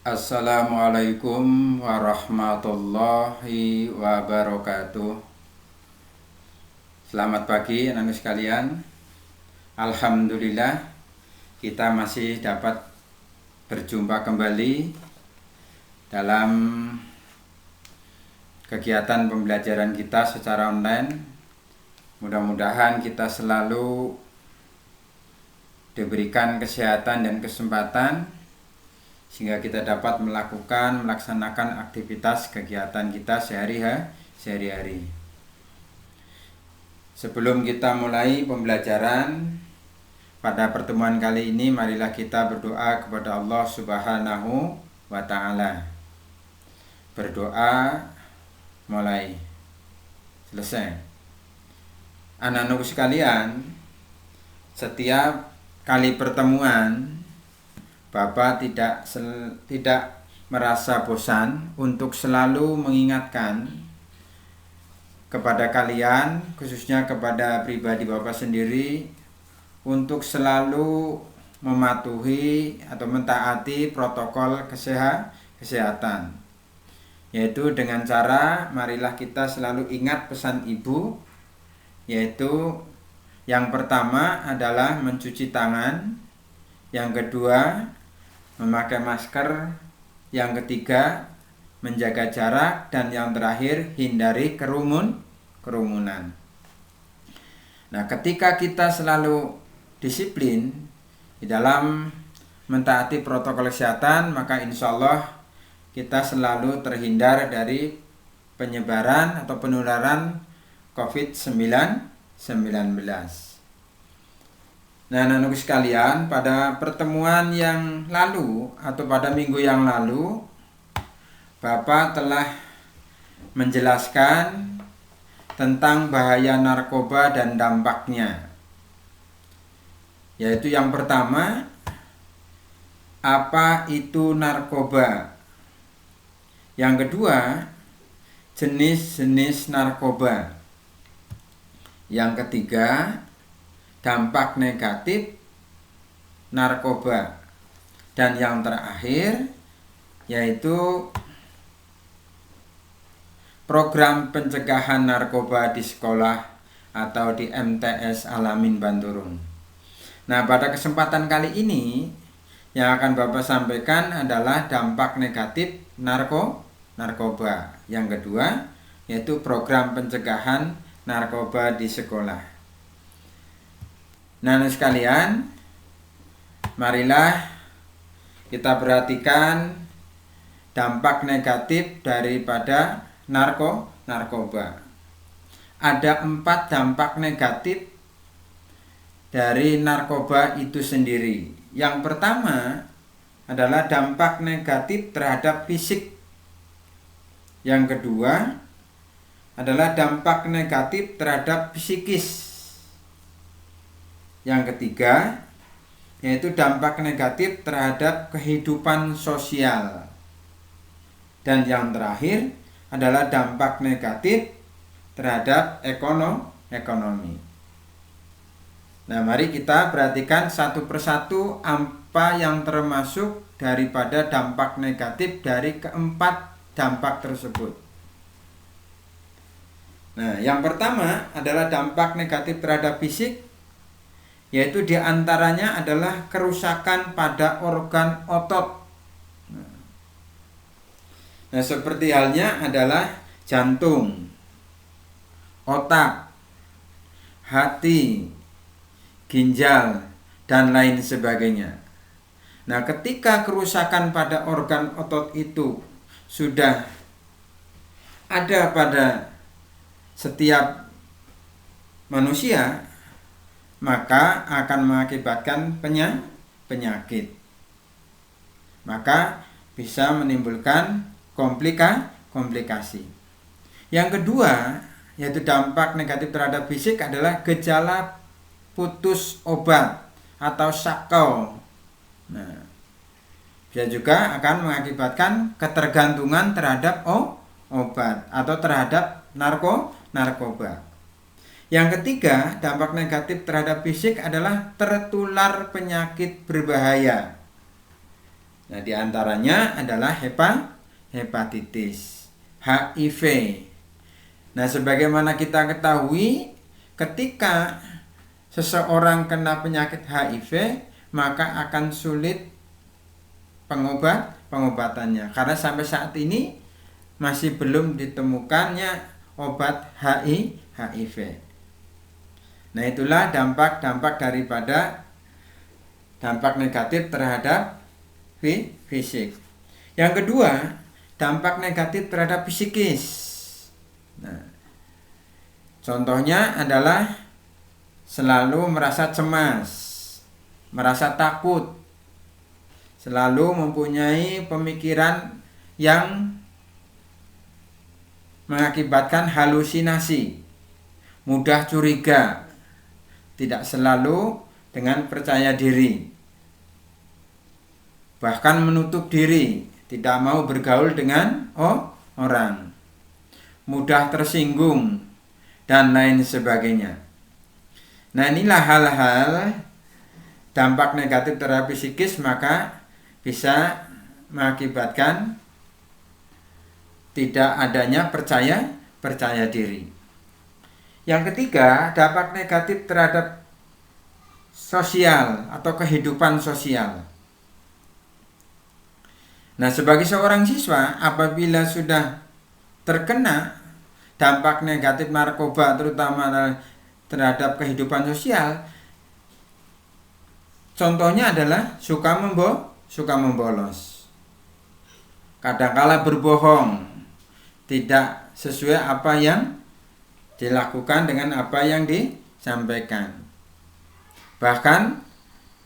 Assalamualaikum warahmatullahi wabarakatuh. Selamat pagi anak-anak sekalian. Alhamdulillah kita masih dapat berjumpa kembali dalam kegiatan pembelajaran kita secara online. Mudah-mudahan kita selalu diberikan kesehatan dan kesempatan sehingga kita dapat melaksanakan aktivitas kegiatan kita sehari-hari. Sebelum kita mulai pembelajaran pada pertemuan kali ini, marilah kita berdoa kepada Allah Subhanahu wa Ta'ala. Berdoa mulai selesai. Anak-anak sekalian, setiap kali pertemuan Bapak tidak merasa bosan untuk selalu mengingatkan kepada kalian, khususnya kepada pribadi Bapak sendiri, untuk selalu mematuhi atau mentaati protokol kesehatan. Yaitu dengan cara, marilah kita selalu ingat pesan Ibu, yaitu yang pertama adalah mencuci tangan, yang kedua memakai masker, yang ketiga menjaga jarak, dan yang terakhir hindari kerumunan. Nah, ketika kita selalu disiplin di dalam mentaati protokol kesehatan, maka insya Allah kita selalu terhindar dari penyebaran atau penularan COVID-19. Nah, anak-anak sekalian, pada pertemuan yang lalu atau pada minggu yang lalu, Bapak telah menjelaskan tentang bahaya narkoba dan dampaknya. Yaitu yang pertama, apa itu narkoba? Yang kedua, jenis-jenis narkoba. Yang ketiga, dampak negatif narkoba. Dan yang terakhir yaitu program pencegahan narkoba di sekolah atau di MTS Alamin Banturung. Nah, pada kesempatan kali ini yang akan Bapak sampaikan adalah dampak negatif narkoba. Yang kedua yaitu program pencegahan narkoba di sekolah. Nah, sekalian, marilah kita perhatikan dampak negatif daripada narkoba. Ada 4 dampak negatif dari narkoba itu sendiri. Yang pertama adalah dampak negatif terhadap fisik. Yang kedua adalah dampak negatif terhadap psikis. Yang ketiga yaitu dampak negatif terhadap kehidupan sosial. Dan yang terakhir adalah dampak negatif terhadap ekonomi. Nah, mari kita perhatikan satu persatu apa yang termasuk daripada dampak negatif dari keempat dampak tersebut. Nah, yang pertama adalah dampak negatif terhadap fisik, yaitu diantaranya adalah kerusakan pada organ otot. Nah, seperti halnya adalah jantung, otak, hati, ginjal, dan lain sebagainya. Nah, ketika kerusakan pada organ otot itu sudah ada pada setiap manusia, maka akan mengakibatkan penyakit. Maka bisa menimbulkan komplikasi. Yang kedua, yaitu dampak negatif terhadap fisik adalah gejala putus obat atau sakau. Nah, bisa juga akan mengakibatkan ketergantungan terhadap obat atau terhadap narkoba. Yang ketiga, dampak negatif terhadap fisik adalah tertular penyakit berbahaya. Nah, diantaranya adalah hepatitis, HIV. Nah, sebagaimana kita ketahui, ketika seseorang kena penyakit HIV, maka akan sulit pengobatannya, karena sampai saat ini masih belum ditemukannya obat HIV. Nah, itulah dampak-dampak daripada dampak negatif terhadap fisik. Yang kedua, dampak negatif terhadap psikis. Nah, contohnya adalah selalu merasa cemas, merasa takut, selalu mempunyai pemikiran yang mengakibatkan halusinasi, mudah curiga, tidak selalu dengan percaya diri, bahkan menutup diri, tidak mau bergaul dengan orang, mudah tersinggung, dan lain sebagainya. Nah, inilah hal-hal dampak negatif terhadap psikis, maka bisa mengakibatkan tidak adanya percaya diri. Yang ketiga, dampak negatif terhadap sosial atau kehidupan sosial. Nah, sebagai seorang siswa, apabila sudah terkena dampak negatif narkoba, terutama terhadap kehidupan sosial, contohnya adalah suka membolos, kadangkala berbohong, tidak sesuai apa yang dilakukan dengan apa yang disampaikan. Bahkan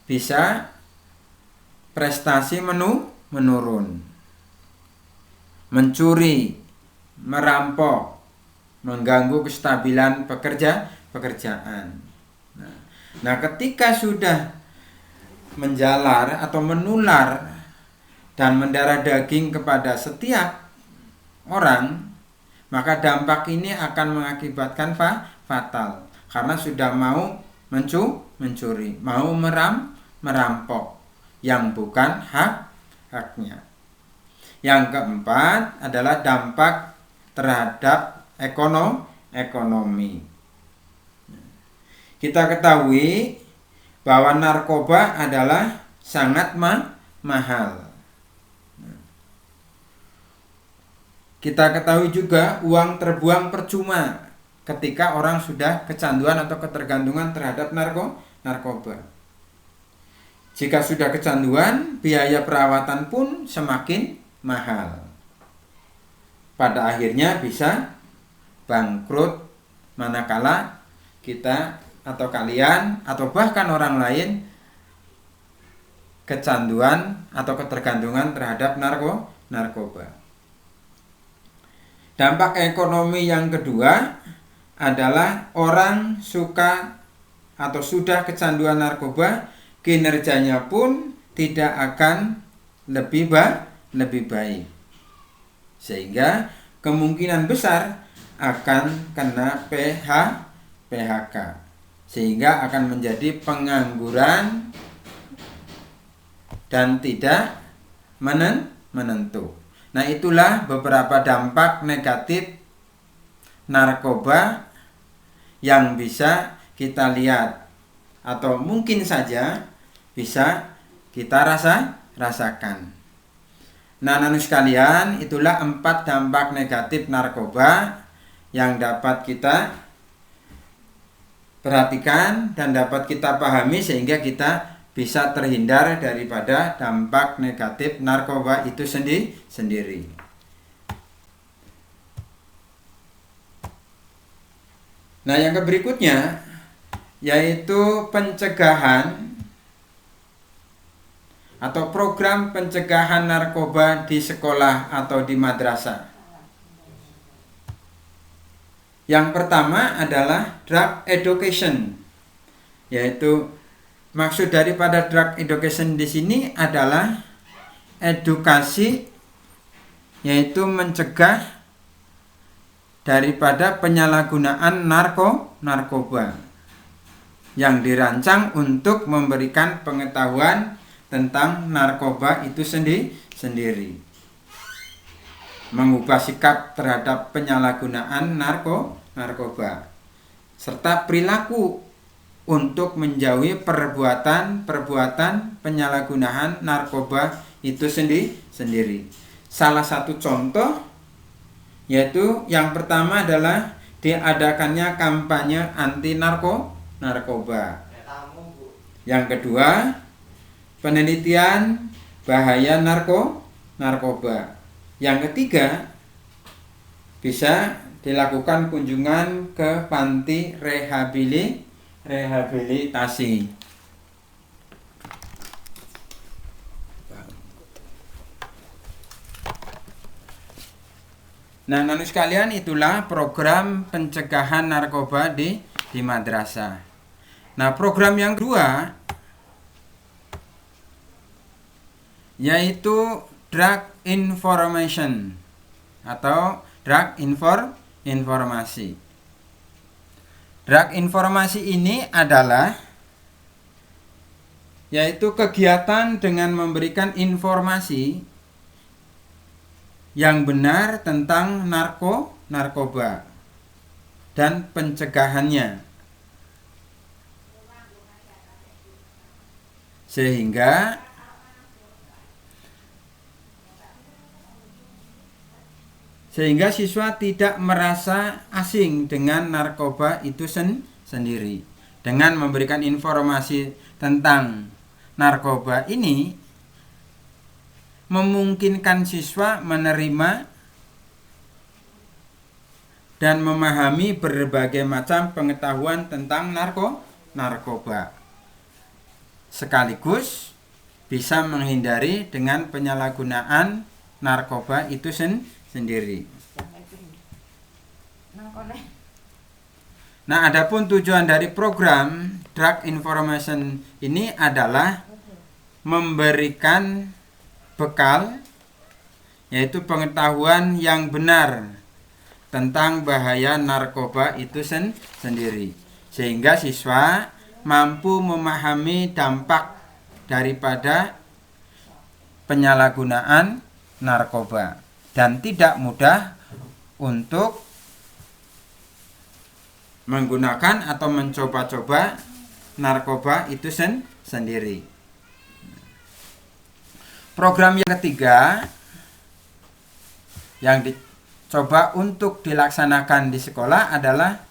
bisa prestasi menurun, mencuri, merampok, mengganggu kestabilan pekerjaan. Nah, ketika sudah menjalar atau menular dan mendarah daging kepada setiap orang, maka dampak ini akan mengakibatkan fatal, karena sudah mau mencuri, mau merampok yang bukan haknya. Yang keempat adalah dampak terhadap ekonomi. Kita ketahui bahwa narkoba adalah sangat mahal. Kita ketahui juga uang terbuang percuma ketika orang sudah kecanduan atau ketergantungan terhadap narkoba. Jika sudah kecanduan, biaya perawatan pun semakin mahal. Pada akhirnya bisa bangkrut manakala kita atau kalian atau bahkan orang lain kecanduan atau ketergantungan terhadap narkoba. Dampak ekonomi yang kedua adalah orang suka atau sudah kecanduan narkoba, kinerjanya pun tidak akan lebih baik, sehingga kemungkinan besar akan kena PHK, sehingga akan menjadi pengangguran dan tidak menentu. Nah, itulah beberapa dampak negatif narkoba yang bisa kita lihat atau mungkin saja bisa kita rasakan. Nah, anak sekalian, itulah 4 dampak negatif narkoba yang dapat kita perhatikan dan dapat kita pahami sehingga kita bisa terhindar daripada dampak negatif narkoba itu sendiri. Nah, yang berikutnya yaitu pencegahan atau program pencegahan narkoba di sekolah atau di madrasah. Yang pertama adalah drug education, yaitu maksud daripada drug education di sini adalah edukasi, yaitu mencegah daripada penyalahgunaan narkoba yang dirancang untuk memberikan pengetahuan tentang narkoba itu sendiri. Mengubah sikap terhadap penyalahgunaan narkoba serta perilaku untuk menjauhi perbuatan penyalahgunaan narkoba itu sendiri. Salah satu contoh yaitu yang pertama adalah diadakannya kampanye anti narkoba. Yang kedua, penelitian bahaya narkoba. Yang ketiga, bisa dilakukan kunjungan ke panti rehabilitasi. Nah, anak sekalian, itulah program pencegahan narkoba di madrasah. Nah, program yang kedua yaitu drug information atau drug informasi. Drug informasi ini adalah yaitu kegiatan dengan memberikan informasi yang benar tentang narkoba dan pencegahannya, sehingga siswa tidak merasa asing dengan narkoba itu sendiri. Dengan memberikan informasi tentang narkoba ini memungkinkan siswa menerima dan memahami berbagai macam pengetahuan tentang narkoba. Sekaligus bisa menghindari dengan penyalahgunaan narkoba itu sendiri. Nah, adapun tujuan dari program Drug Information ini adalah memberikan bekal, yaitu pengetahuan yang benar tentang bahaya narkoba itu sendiri, sehingga siswa mampu memahami dampak daripada penyalahgunaan narkoba dan tidak mudah untuk menggunakan atau mencoba-coba narkoba itu sendiri. Program yang ketiga yang dicoba untuk dilaksanakan di sekolah adalah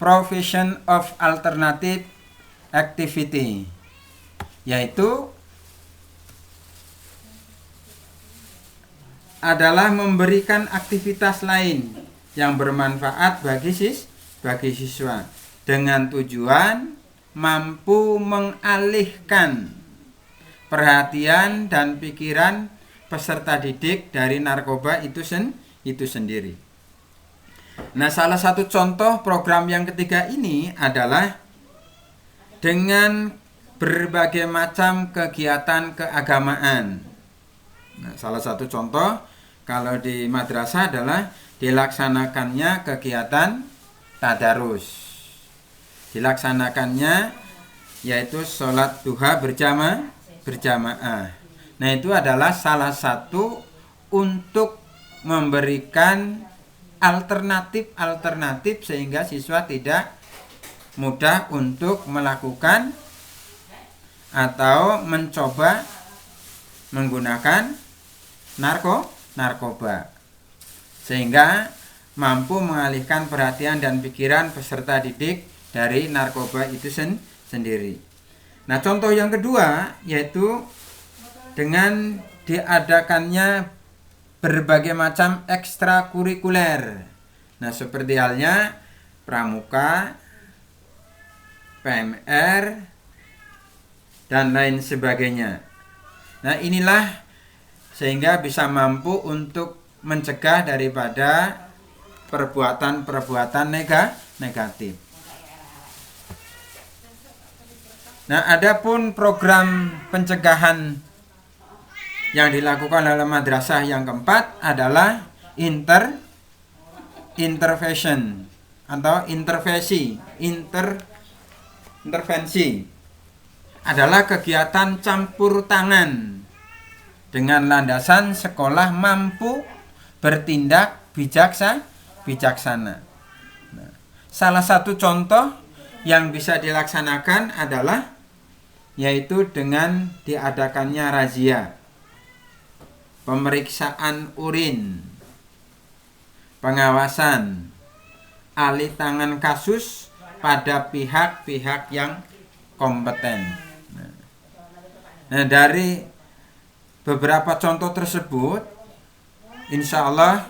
Provision of Alternative Activity, yaitu adalah memberikan aktivitas lain yang bermanfaat bagi siswa dengan tujuan mampu mengalihkan perhatian dan pikiran peserta didik dari narkoba itu sendiri. Nah, salah satu contoh program yang ketiga ini adalah dengan berbagai macam kegiatan keagamaan. Nah, salah satu contoh kalau di madrasah adalah dilaksanakannya kegiatan tadarus. Dilaksanakannya yaitu sholat duha berjamaah. Nah, itu adalah salah satu untuk memberikan alternatif sehingga siswa tidak mudah untuk melakukan atau mencoba menggunakan narkoba, sehingga mampu mengalihkan perhatian dan pikiran peserta didik dari narkoba itu sendiri. Nah, contoh yang kedua yaitu dengan diadakannya berbagai macam ekstrakurikuler. Nah, seperti halnya pramuka, PMR, dan lain sebagainya. Nah, inilah sehingga bisa mampu untuk mencegah daripada perbuatan negatif. Nah, adapun program pencegahan yang dilakukan oleh madrasah yang keempat adalah intervention atau intervensi. adalah kegiatan campur tangan dengan landasan sekolah mampu bertindak bijaksana. Nah, salah satu contoh yang bisa dilaksanakan adalah yaitu dengan diadakannya razia, pemeriksaan urin, pengawasan, alih tangan kasus pada pihak-pihak yang kompeten. Nah, dari beberapa contoh tersebut, insya Allah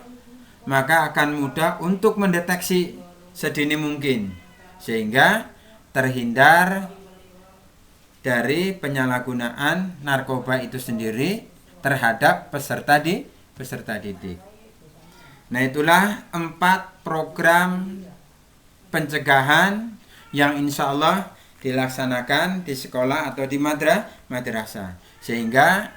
maka akan mudah untuk mendeteksi sedini mungkin, sehingga terhindar dari penyalahgunaan narkoba itu sendiri terhadap peserta didik. Nah, itulah 4 program pencegahan yang insya Allah dilaksanakan di sekolah atau di madrasah, sehingga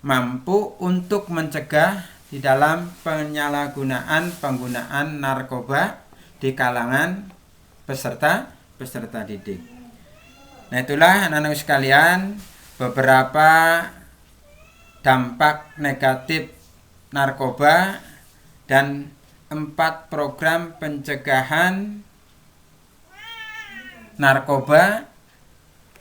mampu untuk mencegah di dalam penggunaan narkoba di kalangan peserta didik. Nah, itulah anak-anak sekalian beberapa dampak negatif narkoba dan 4 program pencegahan narkoba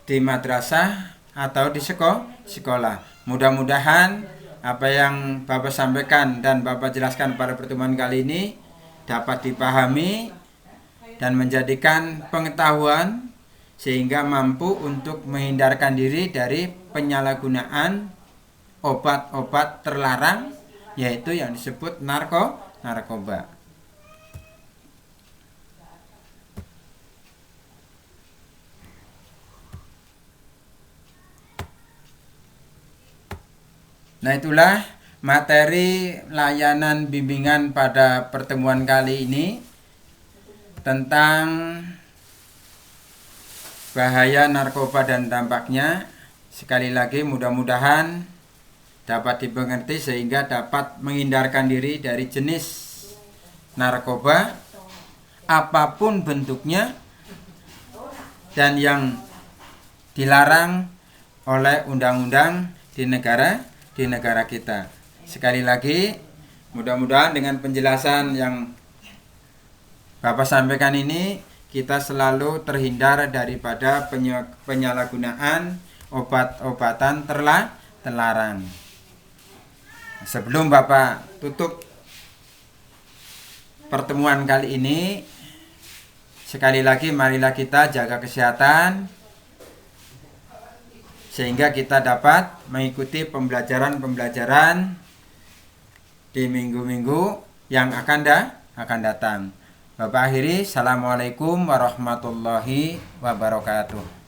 di madrasah atau di sekolah. Mudah-mudahan apa yang Bapak sampaikan dan Bapak jelaskan pada pertemuan kali ini dapat dipahami dan menjadikan pengetahuan sehingga mampu untuk menghindarkan diri dari penyalahgunaan obat-obat terlarang, yaitu yang disebut narkoba. Nah, itulah materi layanan bimbingan pada pertemuan kali ini tentang bahaya narkoba dan dampaknya. Sekali lagi mudah-mudahan dapat dimengerti sehingga dapat menghindarkan diri dari jenis narkoba apapun bentuknya dan yang dilarang oleh undang-undang di negara kita. Sekali lagi, mudah-mudahan dengan penjelasan yang Bapak sampaikan ini, kita selalu terhindar daripada penyalahgunaan obat-obatan terlarang. Sebelum Bapak tutup pertemuan kali ini, sekali lagi marilah kita jaga kesehatan sehingga kita dapat mengikuti pembelajaran di minggu-minggu yang akan datang. Bapak akhiri, Assalamualaikum warahmatullahi wabarakatuh.